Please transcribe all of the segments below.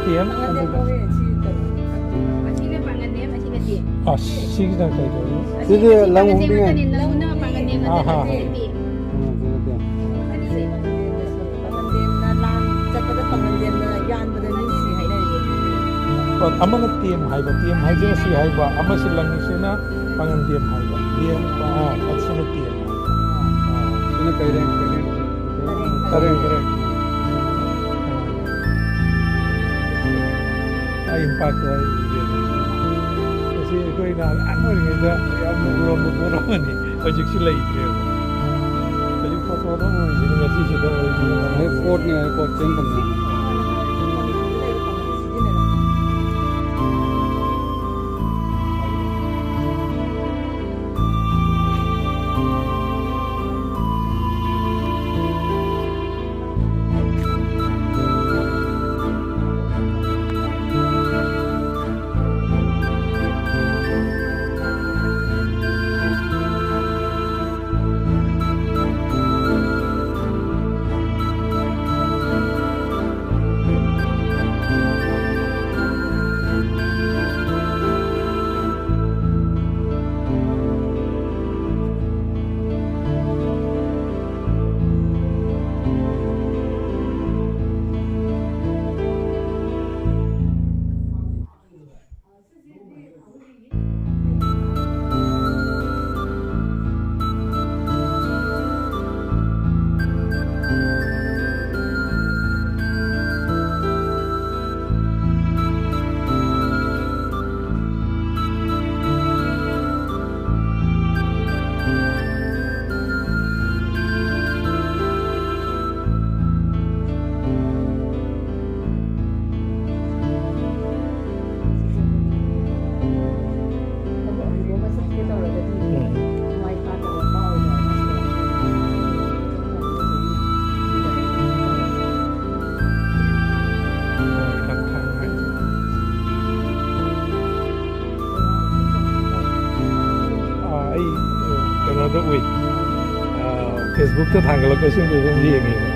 ꯇꯦꯝ ꯑꯁꯤꯅ ꯄꯥꯡꯒꯟꯅꯦꯝ ꯑꯁꯤꯅ ꯇꯦꯝ ꯁꯤꯒꯤꯅ ꯀꯩꯗꯧꯔꯤ ꯁꯤꯗꯤ ꯂꯪ ꯍꯨꯝꯅꯤꯡꯉꯥꯏ ꯂꯧꯅ ꯄꯥꯡꯒꯟꯅꯦꯝ ꯑꯥ ꯑꯃꯅ ꯇꯦꯝ ꯍꯥꯏꯕ ꯇꯦꯝ ꯍꯥꯏꯁꯤꯅ ꯁꯤ ꯍꯥꯏꯕ ꯑꯃꯁꯤ ꯂꯪꯁꯤꯅ ꯄꯥꯡꯒꯟ ꯇꯦꯝ ꯍꯥꯏꯕ ꯇꯦꯝ ꯑꯁꯤꯅ ꯇꯦꯝ sini kairen karen ꯑꯩ ꯏꯝꯄꯥꯛꯇꯣ ꯑꯩ ꯃꯁꯤ ꯑꯩꯈꯣꯏꯅ ꯑꯉꯥꯡ ꯑꯣꯏꯔꯤꯉꯩꯗ ꯌꯥꯝꯅ ꯎꯔꯝꯕ ꯄꯣꯠ ꯑꯃꯅꯤ ꯍꯧꯖꯤꯛꯁꯤ ꯂꯩꯇ꯭ꯔꯦꯕ ꯍꯧꯖꯤꯛ ꯐꯣꯇꯣꯗ ꯑꯣꯏꯔꯤꯁꯤꯅ ꯉꯁꯤꯁꯤꯗ ꯑꯣꯏꯔꯤꯁꯤꯅ hai pot ni hai pot chen kam ni ꯀꯩꯅꯣꯗ ꯎꯏ ꯐꯦꯁꯕꯨꯛꯇ ꯊꯥꯡꯒꯠꯂꯛꯄꯁꯤꯡꯗꯨ ꯑꯗꯨꯝ ꯌꯦꯡꯉꯦꯕ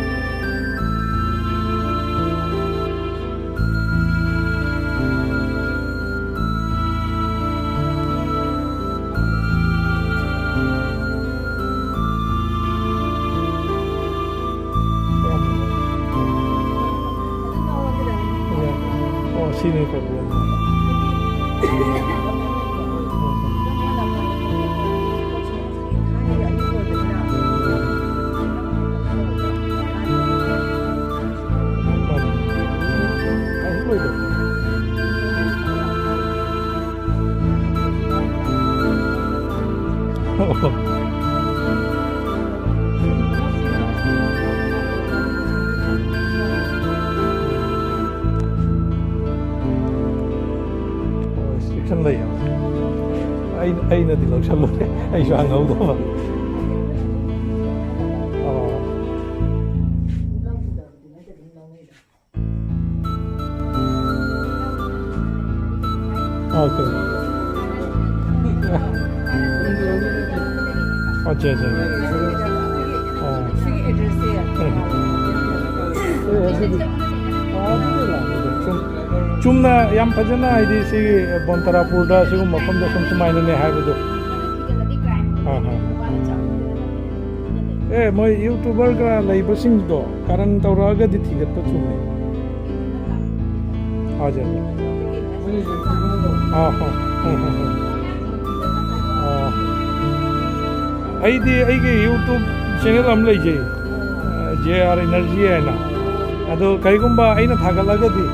sini problem. Restriction lay ai na di lagsan lo ai so ang hawdo ba okay अच्छा अच्छा ꯆꯨꯝꯅ ꯌꯥꯝ ꯐꯖꯅ ꯍꯥꯏꯗꯤ ꯁꯤꯒꯤ ꯕꯣꯟꯇꯔꯥꯄꯨꯔꯗ ꯁꯤꯒꯨꯝꯕ ꯃꯐꯝꯗ ꯁꯨꯃꯥꯏꯅꯅꯦ ꯍꯥꯏꯕꯗꯣ ꯃꯣꯏ ꯌꯨꯇꯨꯕꯔꯒ ꯂꯩꯕꯁꯤꯡꯗꯣ ꯀꯔꯟ ꯇꯧꯔꯛꯑꯒꯗꯤ ꯊꯤꯒꯠꯄ ꯆꯨꯝꯃꯦ ꯍꯥꯖꯔ ꯑꯩꯗꯤ ꯑꯩꯒꯤ ꯌꯨꯇꯨꯕ ꯆꯦꯅꯦꯜ ꯑꯃ ꯂꯩꯖꯩ JR Energy ꯍꯥꯏꯅ ꯑꯗꯣ ꯀꯔꯤꯒꯨꯝꯕ ꯑꯩꯅ ꯊꯥꯒꯠꯂꯒꯗꯤ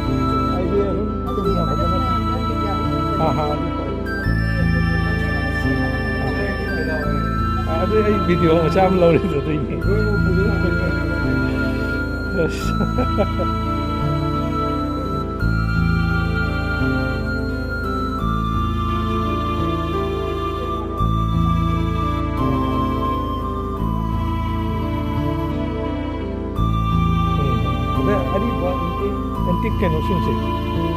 ꯑꯩꯗꯤ ꯑꯗꯨꯝ ꯐꯖꯅ ꯑꯗꯨ ꯑꯩ ꯚꯤꯗꯤꯑꯣ ꯃꯆꯥ ꯑꯃ ꯂꯧꯔꯤꯗꯣ ꯑꯗꯨꯏꯅꯤ ꯑꯔꯤꯕ ꯑꯦꯟꯇꯤꯛ ꯀꯩꯅꯣꯁꯤꯡꯁꯦ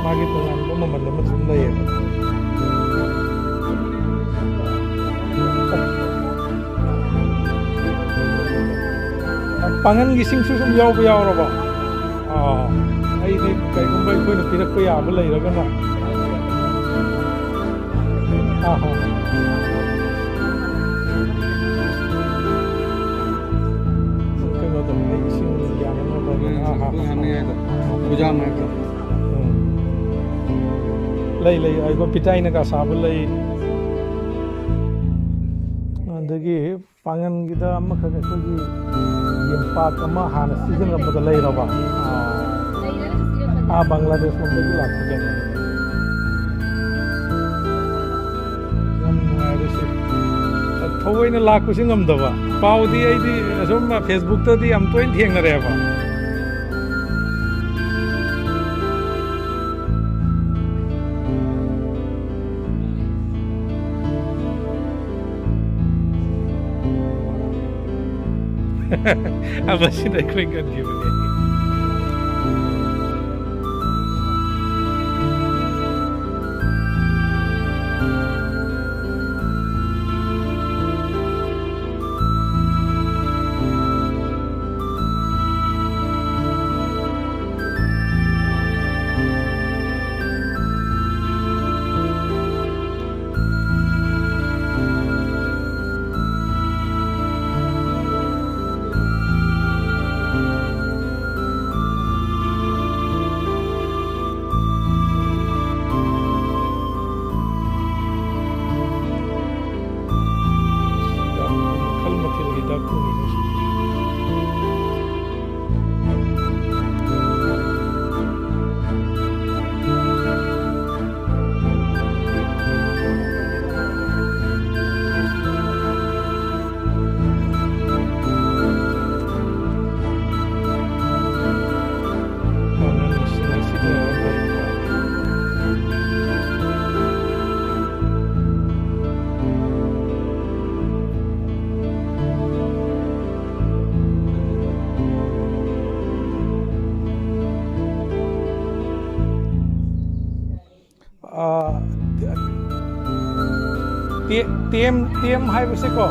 ꯃꯥꯒꯤ ꯇꯣꯉꯥꯟꯕ ꯃꯃꯜ ꯑꯃ ꯁꯨꯝ ꯂꯩꯌꯦꯕ ꯄꯥꯡꯒꯟꯒꯤꯁꯤꯡꯁꯨ ꯁꯨꯝ ꯌꯥꯎꯕ ꯌꯥꯎꯔꯕ ꯑꯩꯗꯤ ꯀꯩꯒꯨꯝꯕ ꯑꯩꯈꯣꯏꯅ ꯄꯤꯔꯛꯄ ꯌꯥꯕ ꯂꯩꯔꯒꯅ ꯀꯩꯅꯣꯗꯣ ꯑꯩ ꯏꯁꯤꯡ ꯌꯥꯅꯅꯕ पूजा में का lay ayo pitai na ka sabul lay andagi pangan gida amakha ko gi yempa kama hana season ramda lay raba bangladesh mo gi lak ke yam nuare se thoi na lak ku singam da ba pau di ai di asum facebook ta di am toin theng na re ba apa sih nak kau ingat dia ni? TM hai bese ko